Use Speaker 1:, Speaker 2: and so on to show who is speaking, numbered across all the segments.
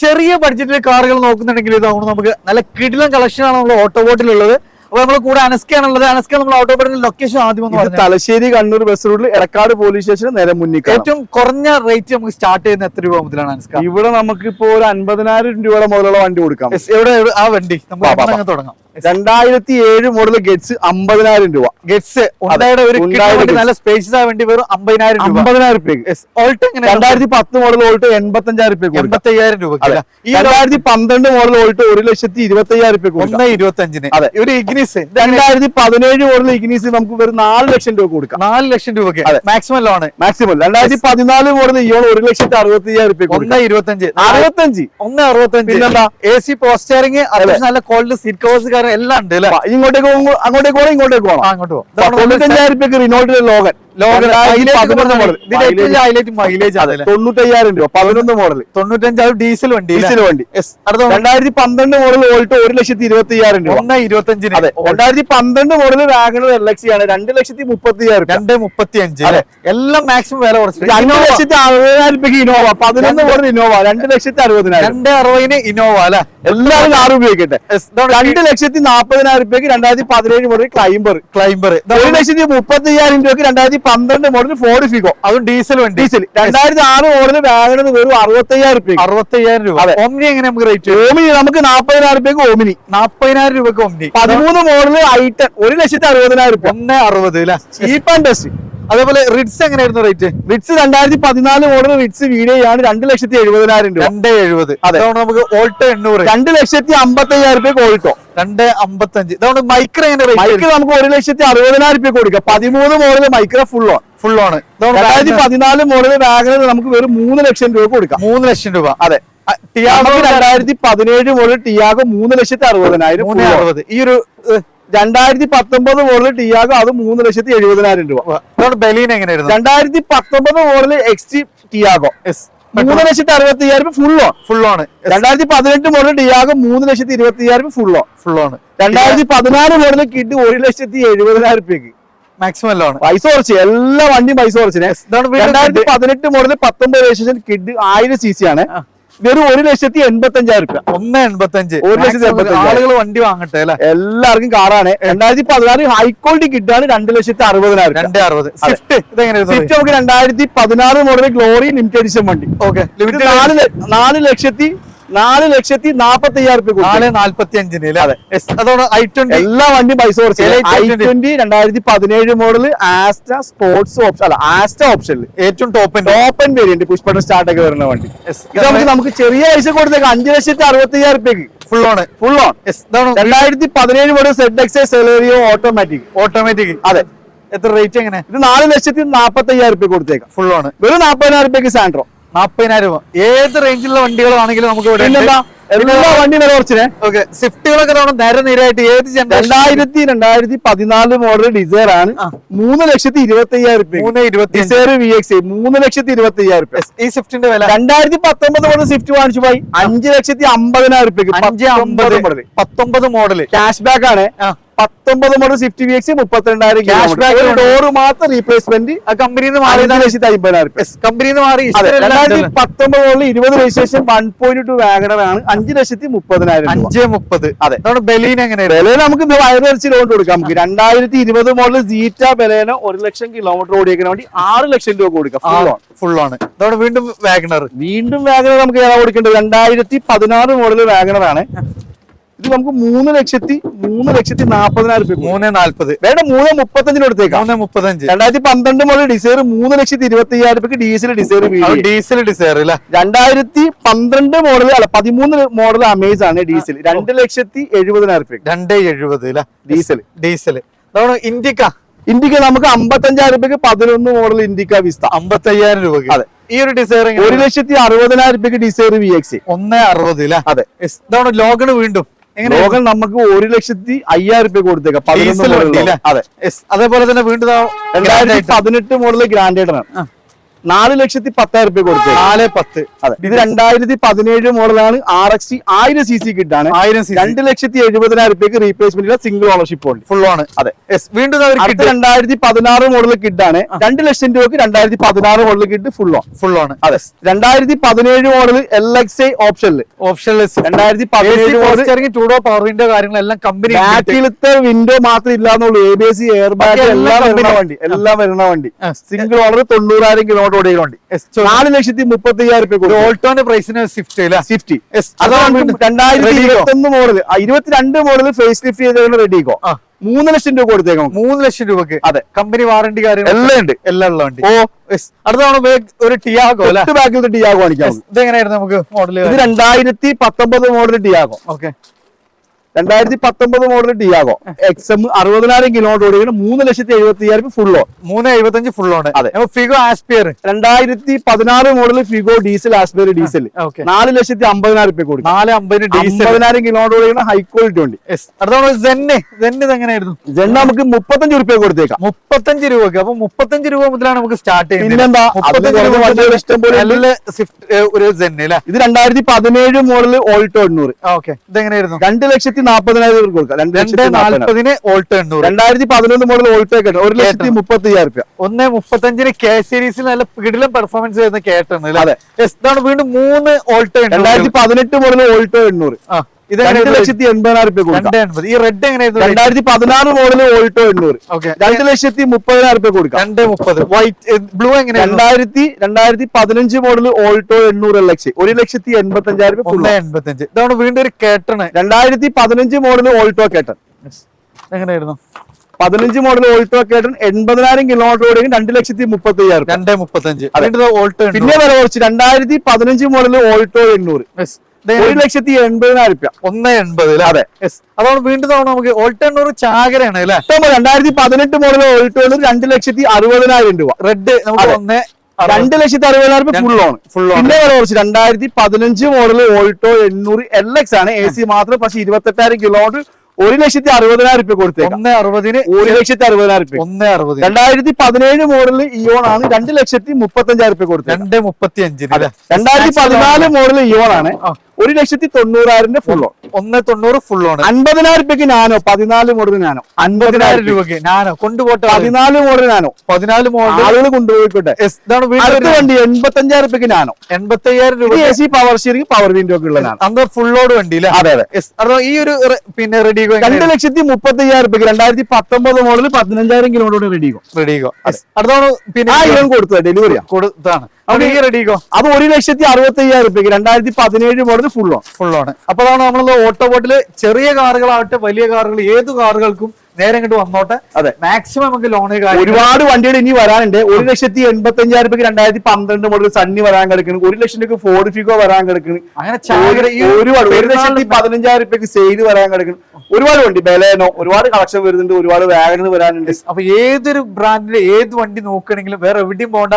Speaker 1: ചെറിയ ബഡ്ജറ്റിൽ കാറുകൾ നോക്കുന്നുണ്ടെങ്കിൽ ഇതാണ് നമുക്ക് നല്ല കിടിലൻ കളക്ഷൻ ആണ് നമ്മൾ ഓട്ടോബോട്ടിലുള്ളത്. അപ്പൊ നമ്മൾ കൂടെ അനസ്കയാണുള്ളത്. അനസ്ക നമ്മൾ ഓട്ടോബോട്ടിന്റെ ലൊക്കേഷൻ ആദ്യം
Speaker 2: തലശ്ശേരി കണ്ണൂർ ബസ് റൂട്ടിൽ എടക്കാട് പോലീസ് സ്റ്റേഷൻ നേരെ മുന്നിൽ.
Speaker 1: ഏറ്റവും കുറഞ്ഞ റേറ്റ് നമുക്ക് സ്റ്റാർട്ട് ചെയ്യുന്ന എത്ര രൂപ മുതലാണ് അനസ്ക?
Speaker 2: ഇവിടെ നമുക്ക് ഇപ്പോ ഒരു 50,000 രൂപയുടെ മുതലുള്ള വണ്ടി കൊടുക്കാം.
Speaker 1: എവിടെ ആ വണ്ടി നമുക്ക് തുടങ്ങാം.
Speaker 2: 2007 മോഡൽ ഗെറ്റ്സ് 50,000 രൂപ.
Speaker 1: ഗെറ്റ്സ് നല്ല സ്പേഷ്യസ് ആയ വണ്ടി വെറും 50,000 രൂപ.
Speaker 2: 2010 മോഡൽ ഓൾട്ടോ 85,000 രൂപ.
Speaker 1: 85,000 രൂപ.
Speaker 2: 2012 മോഡൽ ഓൾട്ടോ 1,25,000 രൂപ.
Speaker 1: 1,25,000.
Speaker 2: അതെ. ഒരു ഇഗ്നിസ് 2017 മോഡൽ ഇഗ്നിസ് നമുക്ക് വെറും 4 ലക്ഷം രൂപ കൊടുക്കാം.
Speaker 1: 4 ലക്ഷം രൂപ maximum loan.
Speaker 2: Maximum 2014 model Eon 1,65,000 രൂപ.
Speaker 1: 1,25,000. 1,65,000. പിന്നെന്താ AC പോസ്റ്ററിംഗ്, നല്ല ക്വാളിറ്റി സീറ്റ് കവേഴ്സ് എല്ലാം ഉണ്ട്.
Speaker 2: അങ്ങോട്ടേക്ക് ഇങ്ങോട്ടേക്ക് പോകണം.
Speaker 1: അങ്ങോട്ട് പോകും.
Speaker 2: 95,000 രൂപയ്ക്ക് റിനോൾട്ടിന്റെ ലോഗൻ.
Speaker 1: 95,000 രൂപ.
Speaker 2: 11 മോഡൽ
Speaker 1: 95 ഡീസൽ വണ്ടി.
Speaker 2: 2012 മോഡൽ ഓൾട്ടോ 1,25,000 രൂപ.
Speaker 1: 1,25,000.
Speaker 2: 2012 മോഡൽ വാഗണർ LX ആണ് 2,35,000.
Speaker 1: 2,35,000. എല്ലാം മാക്സിമം വില കുറച്ച്
Speaker 2: 2,60,000 രൂപയ്ക്ക് ഇനോവ. 11 model Innova 2,60,000.
Speaker 1: 2,60,000 ഇനോവ അല്ലെ.
Speaker 2: എല്ലാവരും കാർ ഉപയോഗിക്കട്ടെ. 2,40,000 രൂപയ്ക്ക് 2017 മോഡൽ ക്ലൈംബർ. 1,30,000 രൂപയ്ക്ക് 2012 മോഡൽ ഫോർഡ് ഫിഗോ.
Speaker 1: അതും ഡീസൽ വണ്ടി.
Speaker 2: 2006 മോഡൽ വാഗണർ വെറും 65,000 രൂപ.
Speaker 1: 60,000 രൂപ. ഓമിനി എങ്ങനെ നമുക്ക് റേറ്റ്?
Speaker 2: ഓമിനി നമുക്ക് 40,000 രൂപയ്ക്ക് ഓമിനി.
Speaker 1: 40,000 രൂപയ്ക്ക് ഓമിനി.
Speaker 2: 13 മോഡൽ ഐ10 1,60,000 രൂപ.
Speaker 1: 1,60,000 അല്ലെ.
Speaker 2: ചീപ്പ് ആൻഡ് ബെസ്റ്റ്.
Speaker 1: അതേപോലെ റിഡ്സ് എങ്ങനെയായിരുന്നു റേറ്റ്?
Speaker 2: റിഡ്സ് 2014 മോഡൽ റിഡ്സ് വീഡിയോയാണ് 2,70,000 രൂപ.
Speaker 1: 2,70,000.
Speaker 2: അതെ.
Speaker 1: നമുക്ക് ഓൾട്ടോ 800.
Speaker 2: 2,55,000 രൂപ ഓൾട്ടോ.
Speaker 1: 2,55,000. ഇതാണ് മൈക്ര എങ്ങനെ?
Speaker 2: മൈക്ര നമുക്ക് 1,60,000 രൂപ കൊടുക്കാം. 13 മോഡൽ മൈക്ര ഫുൾ
Speaker 1: ആണ്.
Speaker 2: 2014 മോഡൽ വാഗണർ നമുക്ക് വെറും 3 ലക്ഷം രൂപ കൊടുക്കാം.
Speaker 1: 3 ലക്ഷം രൂപ.
Speaker 2: അതെ. Tiago 2017 model Tiago 3,60,000.
Speaker 1: 3,60,000. ഈ ഒരു
Speaker 2: 2019 മോഡൽ ടിയാഗോ അത് 3,70,000 രൂപ.
Speaker 1: ബലീൻ എങ്ങനെയായിരുന്നു?
Speaker 2: 2019 മോഡൽ എക്സ്റ്റി ടിയാഗോ 3,60,000 രൂപ ഫുൾ ആണ്. 2018 മോഡൽ ടിയാഗോ 3,20,000 രൂപ ഫുൾ ആണ്. 2014 മോഡൽ കിഡ് 1,70,000 രൂപയ്ക്ക്
Speaker 1: മാക്സിമം ലോൺ.
Speaker 2: പൈസ കുറച്ച് എല്ലാ വണ്ടിയും പൈസ കുറച്ച്. 2018 മോഡൽ 19 രജിസ്ട്രേഷൻ കിഡ് 1000 cc ആണ്. വെറും 1,85,000 രൂപ.
Speaker 1: 1,85,000. ആളുകൾ വണ്ടി വാങ്ങട്ടെ അല്ലെ.
Speaker 2: എല്ലാവർക്കും കാറാണ്. 2016 ഹൈ ക്വാളിറ്റി കിഡാണ് 2,60,000.
Speaker 1: 2,60,000. സ്വിഫ്റ്റ് ഇതെങ്ങനെയായിരുന്നു?
Speaker 2: സ്വിഫ്റ്റ് നമുക്ക് 2016 മോഡൽ ഗ്ലോറി ലിമിറ്റഡ് എഡിഷൻ വണ്ടി.
Speaker 1: ഓക്കെ.
Speaker 2: 4,40,000 രൂപ.
Speaker 1: 4,45,000. അതോടെ i20
Speaker 2: എല്ലാ വണ്ടിയും പൈസ കുറച്ച്. i20 2017 model Asta sports option അല്ല ആസ്റ്റ ഓപ്ഷനിൽ ഏറ്റവും top and variant push button start ഒക്കെ വരുന്ന വണ്ടി. ഇത് നമുക്ക് ചെറിയ പൈസ കൊടുത്തേക്ക് 5,60,000 രൂപയ്ക്ക് full on. 2017 model ZXA Celerio automatic. അതെ.
Speaker 1: എത്ര റേറ്റ് എങ്ങനെ?
Speaker 2: ഇത് 4,40,000 രൂപ കൊടുത്തേക്കാം ഫുൾ ഓൺ. വെറും 40,000 രൂപയ്ക്ക് സാൻഡ്രോ.
Speaker 1: 40,000 രൂപ. ഏത് റേഞ്ചിലുള്ള വണ്ടികളാണെങ്കിലും നമുക്ക് ഇവിടെ
Speaker 2: എല്ലാ വണ്ടി വില കുറച്ചിനെ.
Speaker 1: ഓക്കെ. സ്വിഫ്റ്റുകളൊക്കെ നേരെ നേരായിട്ട് ഏത്
Speaker 2: 2014 മോഡൽ ഡിസൈർ ആണ് 3,20,000 രൂപ. ഡിസൈർ VX 3,20,000 രൂപ.
Speaker 1: ഈ സ്വിഫ്റ്റിന്റെ വില
Speaker 2: 2019 മോഡൽ സ്വിഫ്റ്റ് വാങ്ങിച്ചു പോയി 5,50,000 രൂപയ്ക്ക്.
Speaker 1: 19 മോഡൽ
Speaker 2: ക്യാഷ് ബാക്ക് ആണ്. 19 model Swift VX 32,000 cash back. Door മാത്രം റീപ്ലേസ്മെന്റ്
Speaker 1: കമ്പനിയിൽ നിന്ന് മാറി
Speaker 2: 5,50,000 രൂപ.
Speaker 1: കമ്പനിയിൽ നിന്ന് മാറി.
Speaker 2: 2019 മോഡൽ 20 രജിസ്ട്രേഷൻ 1.2 വാഗണർ ആണ് 5,30,000 രൂപ.
Speaker 1: 5,30,000.
Speaker 2: അതെ.
Speaker 1: ബലീൻ എങ്ങനെയാണ്?
Speaker 2: ബലേന നമുക്ക് വയറുവരച്ച് ലോൺ കൊടുക്കാം. നമുക്ക് 2020 മോഡൽ സീറ്റ ബലേന 1 ലക്ഷം കിലോമീറ്റർ ഓടിയേക്കാൻ വേണ്ടി 6 ലക്ഷം രൂപ കൊടുക്കാം
Speaker 1: ഫുൾ ആണ്. അതോടെ വീണ്ടും വാഗണർ
Speaker 2: നമുക്ക് ഏതാ കൊടുക്കേണ്ടത്? 2016 മോഡൽ വാഗണർ ആണ്. ഇത് നമുക്ക് 3,40,000 രൂപ.
Speaker 1: 3,40,000
Speaker 2: വേണ്ട 3,35 കൊടുത്തേക്കാം.
Speaker 1: 3,35.
Speaker 2: 2012 മോഡൽ ഡിസൈർ 3,20,000 രൂപയ്ക്ക് ഡീസൽ ഡിസൈർ. 2012 മോഡൽ അല്ല 13 മോഡൽ അമേസ് ആണ് ഡീസൽ 2,70,000 രൂപ.
Speaker 1: 2,70,000 ഡീസൽ.
Speaker 2: ഇന്ത്യക്ക് നമുക്ക് 55,000 രൂപയ്ക്ക് 11 മോഡൽ ഇന്ത്യക്ക വിസ്ത
Speaker 1: 55,000 രൂപയ്ക്ക്.
Speaker 2: അതെ.
Speaker 1: ഈ ഒരു ഡിസൈർ
Speaker 2: 1,60,000 രൂപയ്ക്ക് ഡിസൈർ VX
Speaker 1: 1,60,000.
Speaker 2: അതെ.
Speaker 1: ഇതാണ് ലോഗൺ വീണ്ടും
Speaker 2: ലോഗൺ നമുക്ക് 1,05,000 രൂപ കൊടുത്തേക്കാം. 11 മോഡൽ. അതെ.
Speaker 1: അതേപോലെ തന്നെ വീണ്ടും
Speaker 2: 2018 മോഡൽ ഗ്രാൻഡേഡ് ആണ്. 4,10,000 രൂപ കൊടുത്തത്.
Speaker 1: 4,10,000.
Speaker 2: അതെ, ഇത് 2017 മോഡലാണ്. RXT 1000 cc കിട്ടാണ്. 2,70,000 രൂപയ്ക്ക് റീപ്ലേസ്മെന്റ് സിംഗിൾ ഓണർഷിപ്പ് ഉണ്ട്,
Speaker 1: ഫുൾ ആണ്.
Speaker 2: അതെ.
Speaker 1: വീണ്ടും
Speaker 2: 2016 മോഡൽ കിട്ടാണ്. 2,00,000 രൂപയ്ക്ക് 2016 മോഡൽ കിട്ട് ഫുൾ
Speaker 1: ആണ്.
Speaker 2: അതെ. 2017 മോഡൽ LXI ഓപ്ഷനിൽ 2017 മോഡൽ
Speaker 1: 2 പവർ വിൻഡോ കാര്യങ്ങളെല്ലാം കമ്പനി.
Speaker 2: ബാക്കിലത്തെ വിൻഡോ മാത്രം ഇല്ലാന്നുള്ളൂ. ABS, എയർ ബാഗ് എല്ലാം വരുന്ന വണ്ടി. സിംഗിൾ ഓണർ 90,000 കിലോമീറ്റർ ഓടിയ വണ്ടി. 4,30,000 രൂപ.
Speaker 1: ഓൾട്ടോന്റെ പ്രൈസിന് സ്വിഫ്റ്റ്.
Speaker 2: അതാണ് 2021 മോഡൽ 22 മോഡൽ ഫേസ് ലിഫ്റ്റ് ചെയ്ത് റെഡിക്കോ 3,00,000 രൂപ കൊടുത്തേക്കാം.
Speaker 1: 3,00,000 രൂപക്ക്.
Speaker 2: അതെ,
Speaker 1: കമ്പനി വാറണ്ടി കാര്യങ്ങൾ
Speaker 2: എല്ലാം ഉണ്ട്.
Speaker 1: എല്ലാം ഉള്ള വണ്ടി.
Speaker 2: അടുത്താണ്
Speaker 1: ഒരു ടിയാഗോ.
Speaker 2: ബാക്കിലത്തെ ടിയാഗോ കാണിക്കാം.
Speaker 1: ഇതെങ്ങനെയായിരുന്നു നമുക്ക് മോഡൽ?
Speaker 2: ഇത് 2019 model Tiago. 2019 model Tiago XM 60,000 kilometre ഓടിക്കുന്ന 3,70,000 ഫുള്ളോ.
Speaker 1: 3,75 ഫുൾ ആണ്.
Speaker 2: അതെ.
Speaker 1: Figo Aspire
Speaker 2: 2016 model Figo diesel Aspire diesel 4,50,000 രൂപ കൊടുക്കും.
Speaker 1: 4,50,000 ഡീസൽ
Speaker 2: 50,000 കിലോമീറ്റർ ഓടിക്കുന്ന ഹൈ ക്വാളിറ്റി വണ്ടി.
Speaker 1: അടുത്താണ് സെന്ന്. എങ്ങനെയായിരുന്നു?
Speaker 2: സെന്ന് നമുക്ക് 35 രൂപ കൊടുത്തേക്കാം.
Speaker 1: 35 രൂപക്ക്. അപ്പൊ 35 രൂപ മുതലാണ് നമുക്ക് സ്റ്റാർട്ട് ചെയ്യുന്നത്.
Speaker 2: പിന്നെന്താ, ഇഷ്ടം പോലെ
Speaker 1: ഒരു സെന്ന് അല്ലേ?
Speaker 2: ഇത് 2017 മോഡൽ ഓൾട്ടോ 800.
Speaker 1: ഇതെങ്ങനെയായിരുന്നു?
Speaker 2: 2,40,000 രൂപ കൊടുക്കാം.
Speaker 1: 2,40,000 ഓൾട്ടോ 800.
Speaker 2: 2011 മോഡൽ ഓൾട്ടോ 1,30,000 രൂപ.
Speaker 1: 1,35 K സീരീസിൽ നല്ല കിടിലൻ പെർഫോമൻസ് ചെയ്യുന്ന കേട്ടാണ്.
Speaker 2: അതെ.
Speaker 1: ഇതാണ് വീണ്ടും 3 ഓൾട്ടോ
Speaker 2: 2018 മോഡൽ ഓൾട്ടോ 800.
Speaker 1: ഇത്
Speaker 2: 2,80,000 രൂപ കൊടുക്കാം.
Speaker 1: ഈ റെഡ് എങ്ങനെയായിരുന്നു?
Speaker 2: 2016 മോഡൽ ഓൾട്ടോ 800. 2,30,000 രൂപ കൊടുക്കാം.
Speaker 1: 2,30,000. വൈറ്റ് ബ്ലൂ എങ്ങനെയായിരുന്നു?
Speaker 2: 2015 മോഡൽ ഓൾട്ടോ 800 LX 1,85,000 രൂപ.
Speaker 1: 1,85,000. ഇതാണ് വീണ്ടും ഒരു കേട്ടണ്.
Speaker 2: 2015 മോഡൽ ഓൾട്ടോ കേട്ടൺ.
Speaker 1: എങ്ങനെയായിരുന്നു?
Speaker 2: 15 മോഡൽ ഓൾട്ടോ കേട്ടൺ 80,000 കിലോമീറ്റർ ഓടിക്കും 2,30,000 രൂപ.
Speaker 1: 2,35,000. ഓൾട്ടോ.
Speaker 2: പിന്നെ വില കുറച്ച് 2015 മോഡൽ ഓൾട്ടോ 800 1,80,000 രൂപ.
Speaker 1: 1,80,000.
Speaker 2: അതെ.
Speaker 1: അതാണ് വീണ്ടും നമുക്ക് ഓൾട്ടോ 800 ചാകരയാണ് അല്ലെ?
Speaker 2: 2018 മോഡൽ ഓൾട്ടോ 2,60,000 രൂപ.
Speaker 1: റെഡ് നമുക്ക്
Speaker 2: 2,60,000 രൂപ ഫുൾ ഓൺ. പിന്നെ വില കുറച്ച് 2015 മോഡൽ ഓൾട്ടോ 800 LX ആണ്. AC മാത്രം. പക്ഷെ 28,000 കിലോമീറ്റർ 1,60,000 രൂപ കൊടുത്തേക്കാം.
Speaker 1: 1,60,000.
Speaker 2: 1,60,000 രൂപ.
Speaker 1: 1,60,000.
Speaker 2: 2017 മോഡൽ ഇയോൺ ആണ്. 2,35,000 രൂപ കൊടുത്തത്.
Speaker 1: 2,35,000.
Speaker 2: 2014 മോഡൽ ഇയോൺ ആണ്. 1,90,000 ഫുൾ ഓൺ.
Speaker 1: 1,90,000 full on.
Speaker 2: 50,000 രൂപയ്ക്ക് നാനോ 14 മോഡൽ നാനോ
Speaker 1: 50,000 രൂപയ്ക്ക് നാനോ കൊണ്ടുപോട്ടെ.
Speaker 2: 14 മോഡൽ നാനോ
Speaker 1: 14 മോഡൽ
Speaker 2: ആളുകൾ കൊണ്ടുപോയിക്കോട്ടെ. അടുത്ത വണ്ടി 85,000 രൂപയ്ക്ക് നാനോ
Speaker 1: 85,000 രൂപ.
Speaker 2: AC power steering power window ഒക്കെ ഉള്ളതാണ്.
Speaker 1: അന്ന് ഫുൾ ലോഡ് വണ്ടി അല്ലേ?
Speaker 2: അതെ അതെ.
Speaker 1: ഈ ഒരു പിന്നെ റെഡിഗോ
Speaker 2: 2,30,000 രൂപയ്ക്ക് 2019 മോഡൽ 15,000 കിലോമീറ്റർ
Speaker 1: റെഡിഗോ. അടുത്താണ് പിന്നെ
Speaker 2: കൊടുത്തത് ഡെലിവറി
Speaker 1: കൊടുത്താണ്. ഈ റെഡിഗോ
Speaker 2: അത് 1,60,65,000 രൂപയ്ക്ക് 2017 മോഡൽ ഫുൾ
Speaker 1: ആണ്. അപ്പൊ അതാണ് നമ്മൾ ഓട്ടോ ബോട്ടില് ചെറിയ കാറുകളാവട്ടെ വലിയ കാറുകൾ ഏത് കാറുകൾക്കും നേരെ ഇങ്ങോട്ട് വന്നോട്ടെ.
Speaker 2: അതെ,
Speaker 1: മാക്സിമം നമുക്ക് ലോണ്
Speaker 2: ഒരുപാട് വണ്ടികൾ ഇനി വരാനുണ്ട്. 1,85,000 രൂപയ്ക്ക് 2012 മോഡൽ സണ്ണി വരാൻ കിടക്കുന്നു. 1,00,000 രൂപ ഫോർഡ് ഫിഗോ വരാൻ കിടക്കുന്നു.
Speaker 1: അങ്ങനെ
Speaker 2: ഒരുപാട് 1,15,000 രൂപയ്ക്ക് സെയിൽ വരാൻ കിടക്കുന്നു. ഒരുപാട് വണ്ടി ബലേനോ ഒരുപാട് കളക്ഷൻ വരുന്നുണ്ട്. ഒരുപാട് വാഗണർ വരാനുണ്ട്.
Speaker 1: അപ്പൊ ഏതൊരു ബ്രാൻഡിന്റെ ഏത് വണ്ടി നോക്കുകയാണെങ്കിലും വേറെ എവിടെയും പോകണ്ട.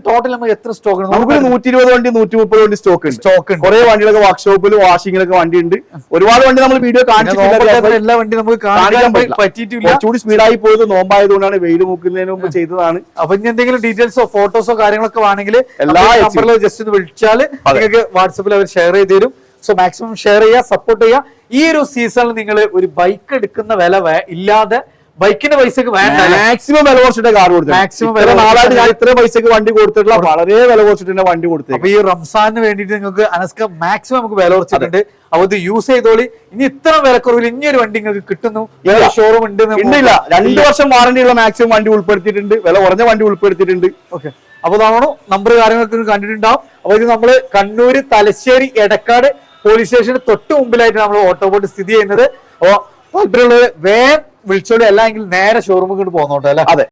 Speaker 1: ടോട്ടൽ നമുക്ക് എത്ര സ്റ്റോക്ക് ഉണ്ട്?
Speaker 2: നമുക്ക് 120 വണ്ടി 130 വണ്ടി സ്റ്റോക്ക് ഉണ്ട്. കുറെ വണ്ടികളൊക്കെ വർക്ക്ഷോപ്പിൽ വാഷിങ്ങിലൊക്കെ വണ്ടി ഉണ്ട്. ഒരുപാട് വണ്ടി നമ്മൾ വീഡിയോ കാണിച്ചിട്ടില്ല.
Speaker 1: എല്ലാ വണ്ടി നമുക്ക് കാണിക്കാൻ പറ്റിയിട്ടില്ല.
Speaker 2: കുറച്ചുകൂടി സ്പീഡായി പോയത് നോമ്പായതുകൊണ്ടാണ്. വെയിൽ മുക്കുന്നതിന് മുമ്പ് ചെയ്തതാണ്.
Speaker 1: അപ്പൊ ഇനി എന്തെങ്കിലും ഡീറ്റെയിൽസോ ഫോട്ടോസോ കാര്യങ്ങളൊക്കെ വേണമെങ്കിൽ
Speaker 2: എല്ലാ
Speaker 1: നമ്പറിൽ ജസ്റ്റ് ഒന്ന് വിളിച്ചാൽ നിങ്ങൾക്ക് വാട്സപ്പിൽ അവർ ഷെയർ ചെയ്ത് തരും. സോ മാക്സിമം ഷെയർ ചെയ്യുക, സപ്പോർട്ട് ചെയ്യുക. ഈ ഒരു സീസണിൽ നിങ്ങൾ ഒരു ബൈക്ക് എടുക്കുന്ന വില ഇല്ലാതെ ബൈക്കിന്റെ പൈസക്ക് വേണ്ട
Speaker 2: മാക്സിമം വില കുറച്ചിട്ട് കാർ കൊടുത്തു.
Speaker 1: മാക്സിമം
Speaker 2: നാളായിട്ട് ഞാൻ ഇത്ര പൈസക്ക് വണ്ടി കൊടുത്തിട്ടുള്ള വളരെ വില കുറച്ചിട്ട് വണ്ടി കൊടുത്തു.
Speaker 1: അപ്പൊ ഈ റംസാന് വേണ്ടിയിട്ട് നിങ്ങൾക്ക് അനസ്ക മാക്സിമം നമുക്ക് വില കുറച്ചിട്ടുണ്ട്. അപ്പൊ ഇത് യൂസ് ചെയ്തോളി. ഇനി ഇത്ര വിലക്കുറവിൽ ഇനി ഒരു വണ്ടി നിങ്ങൾക്ക് കിട്ടുന്നു. ഷോറൂം ഉണ്ട്.
Speaker 2: 2 വർഷം വാറന്റി ഉള്ള മാക്സിമം വണ്ടി ഉൾപ്പെടുത്തിയിട്ടുണ്ട്. വില കുറഞ്ഞ വണ്ടി ഉൾപ്പെടുത്തിയിട്ടുണ്ട്.
Speaker 1: ഓക്കെ, അപ്പൊ അതാണോ നമ്പർ കാര്യങ്ങളൊക്കെ കണ്ടിട്ടുണ്ടാവും. അപ്പൊ ഇത് നമ്മള് കണ്ണൂര് തലശ്ശേരി എടക്കാട് പോലീസ് സ്റ്റേഷന് തൊട്ട് മുമ്പിലായിട്ട് നമ്മൾ ഓട്ടോബോട്ട് സ്ഥിതി ചെയ്യുന്നത്. അപ്പൊ താല്പര്യമുള്ളത് വേഗം വിളിച്ചോളി. അല്ലെങ്കിൽ നേരെ ഷോറൂമിൽ കൊണ്ട് പോന്നോട്ടെ അല്ലെ?
Speaker 2: അതെ.